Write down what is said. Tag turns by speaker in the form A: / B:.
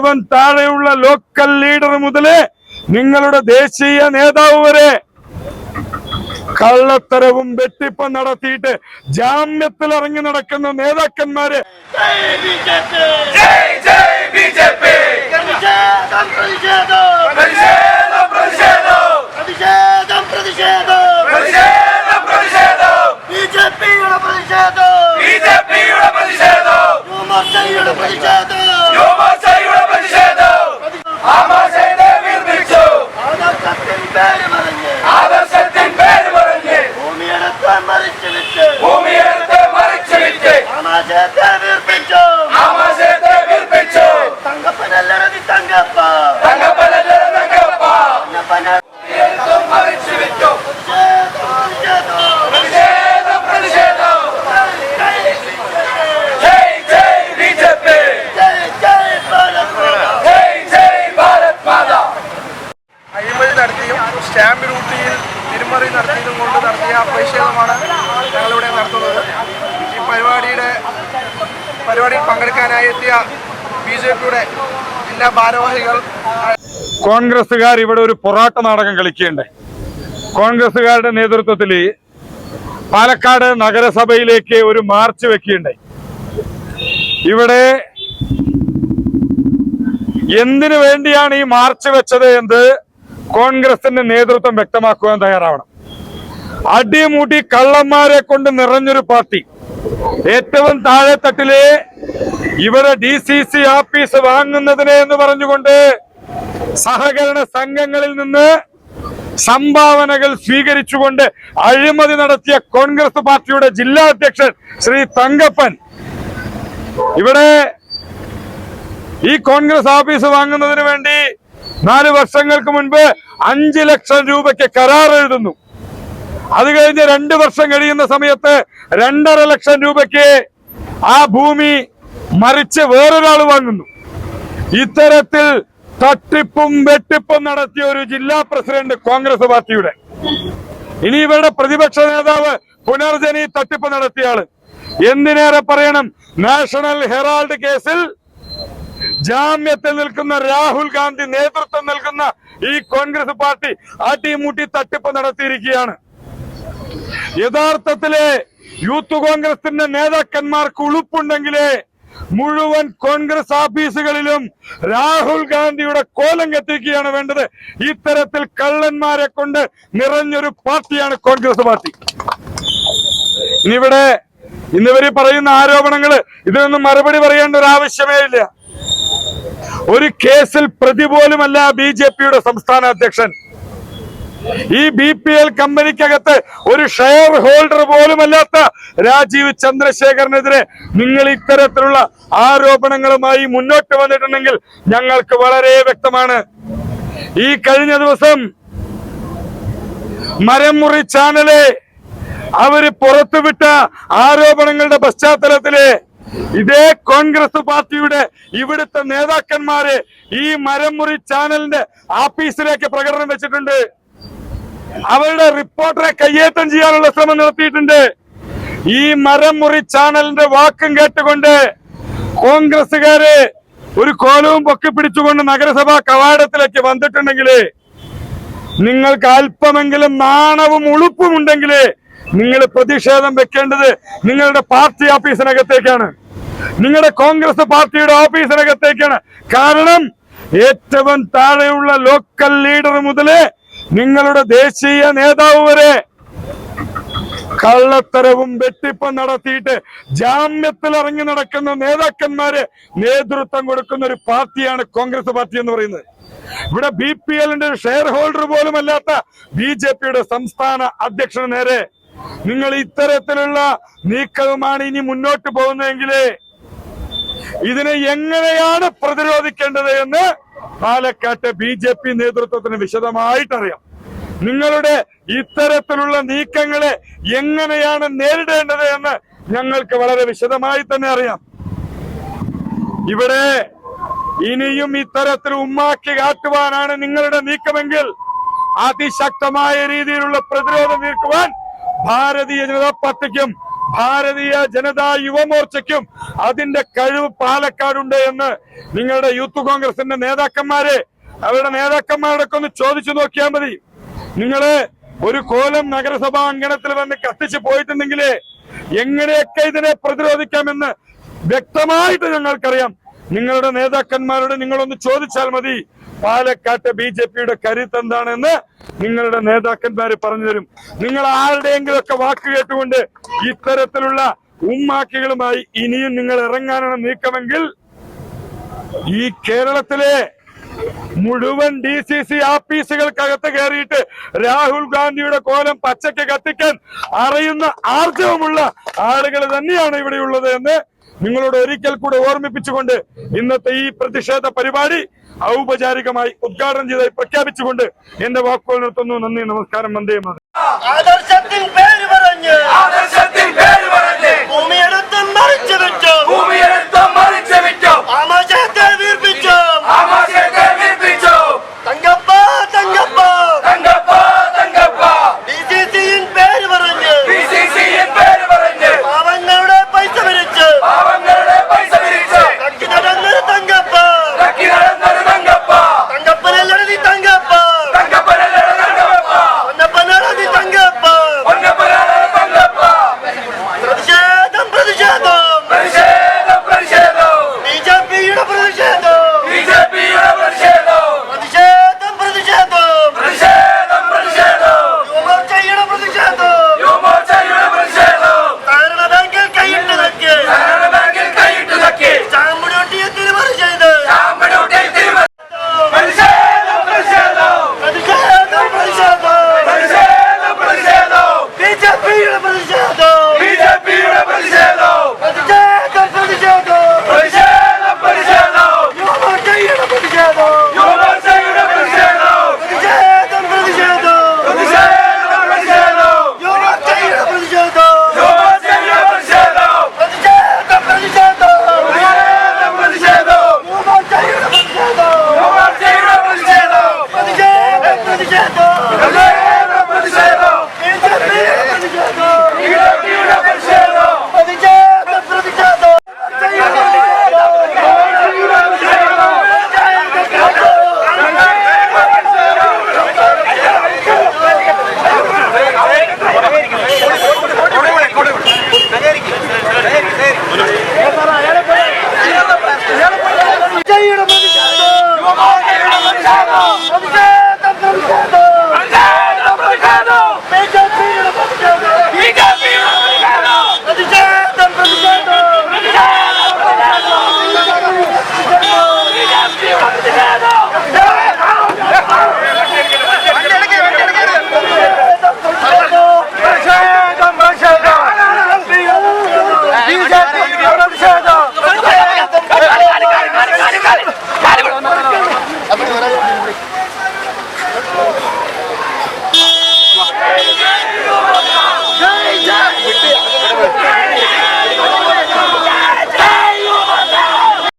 A: ഏറ്റവും താഴെയുള്ള local leader മുതല് നിങ്ങളുടെ ദേശീയ നേതാവ് വരെ കള്ളത്തരവും വെട്ടിപ്പും നടത്തിയിട്ട് ജാമ്യത്തിൽ ഇറങ്ങി നടക്കുന്ന നേതാക്കന്മാര്
B: സ്റ്റാമ്പ് ഡ്യൂട്ടിയിൽ തിരിമറി നടത്തിയതും കൊണ്ട് നടത്തിയ പ്രതിഷേധമാണ് ഞങ്ങളിവിടെ നടത്തുന്നത്. ഈ പരിപാടിയിൽ പങ്കെടുക്കാനായി എത്തിയ BJPയുടെ ജില്ലാ ഭാരവാഹികൾ
A: കോൺഗ്രസുകാർ ഇവിടെ ഒരു പൊറാട്ട നാടകം കളിക്കുകയുണ്ടായി. കോൺഗ്രസുകാരുടെ നേതൃത്വത്തിൽ പാലക്കാട് നഗരസഭയിലേക്ക് ഒരു മാർച്ച് വെക്കുകയുണ്ടായി. ഇവിടെ എന്തിനു വേണ്ടിയാണ് ഈ മാർച്ച് വെച്ചത് എന്ന് കോൺഗ്രസിന്റെ നേതൃത്വം വ്യക്തമാക്കുവാൻ തയ്യാറാവണം. അടിമുടി കള്ളന്മാരെ കൊണ്ട് നിറഞ്ഞൊരു പാർട്ടി, ഏറ്റവും താഴെത്തട്ടിലെ ഇവരെ DCC ആഫീസ് വാങ്ങുന്നതിനെ എന്ന് പറഞ്ഞുകൊണ്ട് സഹകരണ സംഘങ്ങളിൽ നിന്ന് സംഭാവനകൾ സ്വീകരിച്ചുകൊണ്ട് അഴിമതി നടത്തിയ കോൺഗ്രസ് പാർട്ടിയുടെ ജില്ലാ അധ്യക്ഷൻ ശ്രീ തങ്കപ്പൻ ഇവിടെ ഈ കോൺഗ്രസ് ഓഫീസ് വാങ്ങുന്നതിന് വേണ്ടി 4 വർഷങ്ങൾക്ക് മുൻപ് 5 ലക്ഷം രൂപയ്ക്ക് കരാർ എഴുതുന്നു. അത് കഴിഞ്ഞ് 2 വർഷം കഴിയുന്ന സമയത്ത് 2.5 ലക്ഷം രൂപയ്ക്ക് ആ ഭൂമി മറിച്ച് വേറൊരാൾ വാങ്ങുന്നു. ഇത്തരത്തിൽ തട്ടിപ്പും വെട്ടിപ്പും നടത്തിയ ഒരു ജില്ലാ പ്രസിഡന്റ് കോൺഗ്രസ് പാർട്ടിയുടെ. ഇനി ഇവരുടെ പ്രതിപക്ഷ നേതാവ് പുനർജനി തട്ടിപ്പ് നടത്തിയ ആള്. എന്തിനേറെ പറയണം, നാഷണൽ ഹെറാൾഡ് കേസിൽ ജാമ്യത്തിൽ നിൽക്കുന്ന രാഹുൽ ഗാന്ധി നേതൃത്വം നൽകുന്ന ഈ കോൺഗ്രസ് പാർട്ടി അടിമുട്ടി തട്ടിപ്പ് നടത്തിയിരിക്കുകയാണ്. യഥാർത്ഥത്തിലെ യൂത്ത് കോൺഗ്രസിന്റെ നേതാക്കന്മാർക്ക് ഉളുപ്പുണ്ടെങ്കിലേ മുഴുവൻ കോൺഗ്രസ് ഓഫീസുകളിലും രാഹുൽ ഗാന്ധിയുടെ കോലം കത്തിക്കുകയാണ് വേണ്ടത്. ഇത്തരത്തിൽ കള്ളന്മാരെ കൊണ്ട് നിറഞ്ഞൊരു പാർട്ടിയാണ് കോൺഗ്രസ് പാർട്ടി. ഇന്നിവര് പറയുന്ന ആരോപണങ്ങള് ഇതിനൊന്നും മറുപടി പറയേണ്ട ഒരു ആവശ്യമേ ഇല്ല. ഒരു കേസിൽ പ്രതി പോലുമല്ല BJPയുടെ സംസ്ഥാന അധ്യക്ഷൻ. ഈ BPL കമ്പനിക്കകത്ത് ഒരു ഷെയർ ഹോൾഡർ പോലുമല്ലാത്ത രാജീവ് ചന്ദ്രശേഖരനെതിരെ നിങ്ങൾ ഇത്തരത്തിലുള്ള ആരോപണങ്ങളുമായി മുന്നോട്ട് വന്നിട്ടുണ്ടെങ്കിൽ ഞങ്ങൾക്ക് വളരെ വ്യക്തമാണ്. ഈ കഴിഞ്ഞ ദിവസം മരംമുറി ചാനല് അവര് പുറത്തുവിട്ട ആരോപണങ്ങളുടെ പശ്ചാത്തലത്തില് ഇതേ കോൺഗ്രസ് പാർട്ടിയുടെ ഇവിടുത്തെ നേതാക്കന്മാര് ഈ മരംമുറി ചാനലിന്റെ ആഫീസിലേക്ക് പ്രകടനം വെച്ചിട്ടുണ്ട്. അവരുടെ റിപ്പോർട്ടറെ കയ്യേറ്റം ചെയ്യാനുള്ള ശ്രമം നടത്തിയിട്ടുണ്ട്. ഈ മരംമുറി ചാനലിന്റെ വാക്കും കേട്ടുകൊണ്ട് കോൺഗ്രസുകാര് ഒരു കോലവും പൊക്കി പിടിച്ചുകൊണ്ട് നഗരസഭാ കവാടത്തിലേക്ക് വന്നിട്ടുണ്ടെങ്കിൽ നിങ്ങൾക്ക് അല്പമെങ്കിലും നാണവും ഉളുപ്പും ഉണ്ടെങ്കിൽ നിങ്ങൾ പ്രതിഷേധം വെക്കേണ്ടത് നിങ്ങളുടെ പാർട്ടി ഓഫീസിനകത്തേക്കാണ്, നിങ്ങളുടെ കോൺഗ്രസ് പാർട്ടിയുടെ ഓഫീസിനകത്തേക്കാണ്. കാരണം ഏറ്റവും താഴെയുള്ള ലോക്കൽ ലീഡർ മുതല് നിങ്ങളുടെ ദേശീയ നേതാവ് വരെ കള്ളത്തരവും വെട്ടിപ്പും നടത്തിയിട്ട് ജാമ്യത്തിൽ ഇറങ്ങി നടക്കുന്ന നേതാക്കന്മാര് നേതൃത്വം കൊടുക്കുന്ന ഒരു പാർട്ടിയാണ് കോൺഗ്രസ് പാർട്ടി എന്ന് പറയുന്നത്. ഇവിടെ BPLന്റെ ഷെയർ ഹോൾഡർ പോലുമല്ലാത്ത BJPയുടെ സംസ്ഥാന അധ്യക്ഷന് നേരെ നിങ്ങൾ ഇത്തരത്തിലുള്ള നീക്കവുമാണ് ഇനി മുന്നോട്ട് പോകുന്നതെങ്കിൽ ഇതിനെ എങ്ങനെയാണ് പ്രതിരോധിക്കേണ്ടത് എന്ന് പാലക്കാട്ടെ BJP നേതൃത്വത്തിന് വിശദമായിട്ടറിയാം. നിങ്ങളുടെ ഇത്തരത്തിലുള്ള നീക്കങ്ങളെ എങ്ങനെയാണ് നേരിടേണ്ടത് എന്ന് ഞങ്ങൾക്ക് വളരെ വിശദമായി തന്നെ അറിയാം. ഇവിടെ ഇനിയും ഇത്തരത്തിൽ ഉമ്മാക്കി കാട്ടുവാനാണ് നിങ്ങളുടെ നീക്കമെങ്കിൽ അതിശക്തമായ രീതിയിലുള്ള പ്രതിരോധം തീർക്കുവാൻ ഭാരതീയ ജനതാ പാർട്ടിക്കും ഭാരതീയ ജനതാ യുവമോർച്ചയ്ക്കും അതിന്റെ കഴിവ് പാലക്കാടുണ്ട് എന്ന് നിങ്ങളുടെ യൂത്ത് കോൺഗ്രസിന്റെ നേതാക്കന്മാരെ അവരുടെ നേതാക്കന്മാരോടൊക്കെ ഒന്ന് ചോദിച്ചു നോക്കിയാൽ മതി. നിങ്ങള് ഒരു കോലം നഗരസഭാ അങ്കണത്തിൽ വന്ന് കത്തിച്ചു പോയിട്ടുണ്ടെങ്കിൽ എങ്ങനെയൊക്കെ ഇതിനെ പ്രതിരോധിക്കാമെന്ന് വ്യക്തമായിട്ട് ഞങ്ങൾക്കറിയാം. നിങ്ങളുടെ നേതാക്കന്മാരോട് നിങ്ങളൊന്ന് ചോദിച്ചാൽ മതി. പാലക്കാട്ടെ BJPയുടെ കരുത്ത് എന്താണെന്ന് നിങ്ങളുടെ നേതാക്കന്മാര് പറഞ്ഞു തരും. നിങ്ങൾ ആരുടെയെങ്കിലും ഒക്കെ വാക്ക് കേട്ടുകൊണ്ട് ഇത്തരത്തിലുള്ള ഉമ്മാക്കികളുമായി ഇനിയും നിങ്ങൾ ഇറങ്ങാനാണ് നീക്കമെങ്കിൽ ഈ കേരളത്തിലെ മുഴുവൻ DCC ആഫീസുകൾക്കകത്ത് കയറിയിട്ട് രാഹുൽ ഗാന്ധിയുടെ കോലം പച്ചയ്ക്ക് കത്തിക്കാൻ അറിയുന്ന ആർജവമുള്ള ആളുകൾ തന്നെയാണ് ഇവിടെയുള്ളത് എന്ന് നിങ്ങളോട് ഒരിക്കൽ കൂടെ ഓർമ്മിപ്പിച്ചുകൊണ്ട് ഇന്നത്തെ ഈ പ്രതിഷേധ പരിപാടി ഔപചാരികമായി ഉദ്ഘാടനം ചെയ്തായി പ്രഖ്യാപിച്ചുകൊണ്ട് എന്റെ വാക്കുകൾ നിർത്തുന്നു. നന്ദി, നമസ്കാരം, വന്ദേ മാതരം.
C: ആദർശത്തിൻ പേര് പറഞ്ഞ് ഭൂമിയെടുത്ത് മറിച്ചു വെച്ചു ആമാശയത്തെ വീർപ്പിച്ചു തങ്കപ്പ DCCயின் പേര് പറഞ്ഞ് പാവങ്ങളുടെ പൈസ പിരിച്ച് തക്കി നടന്നൊരു തങ്കപ്പ തങ്കപ്പനല്ലടി തങ്കപ്പ പൊന്നപ്പനല്ലടി തങ്കപ്പ പ്രതിഷേധം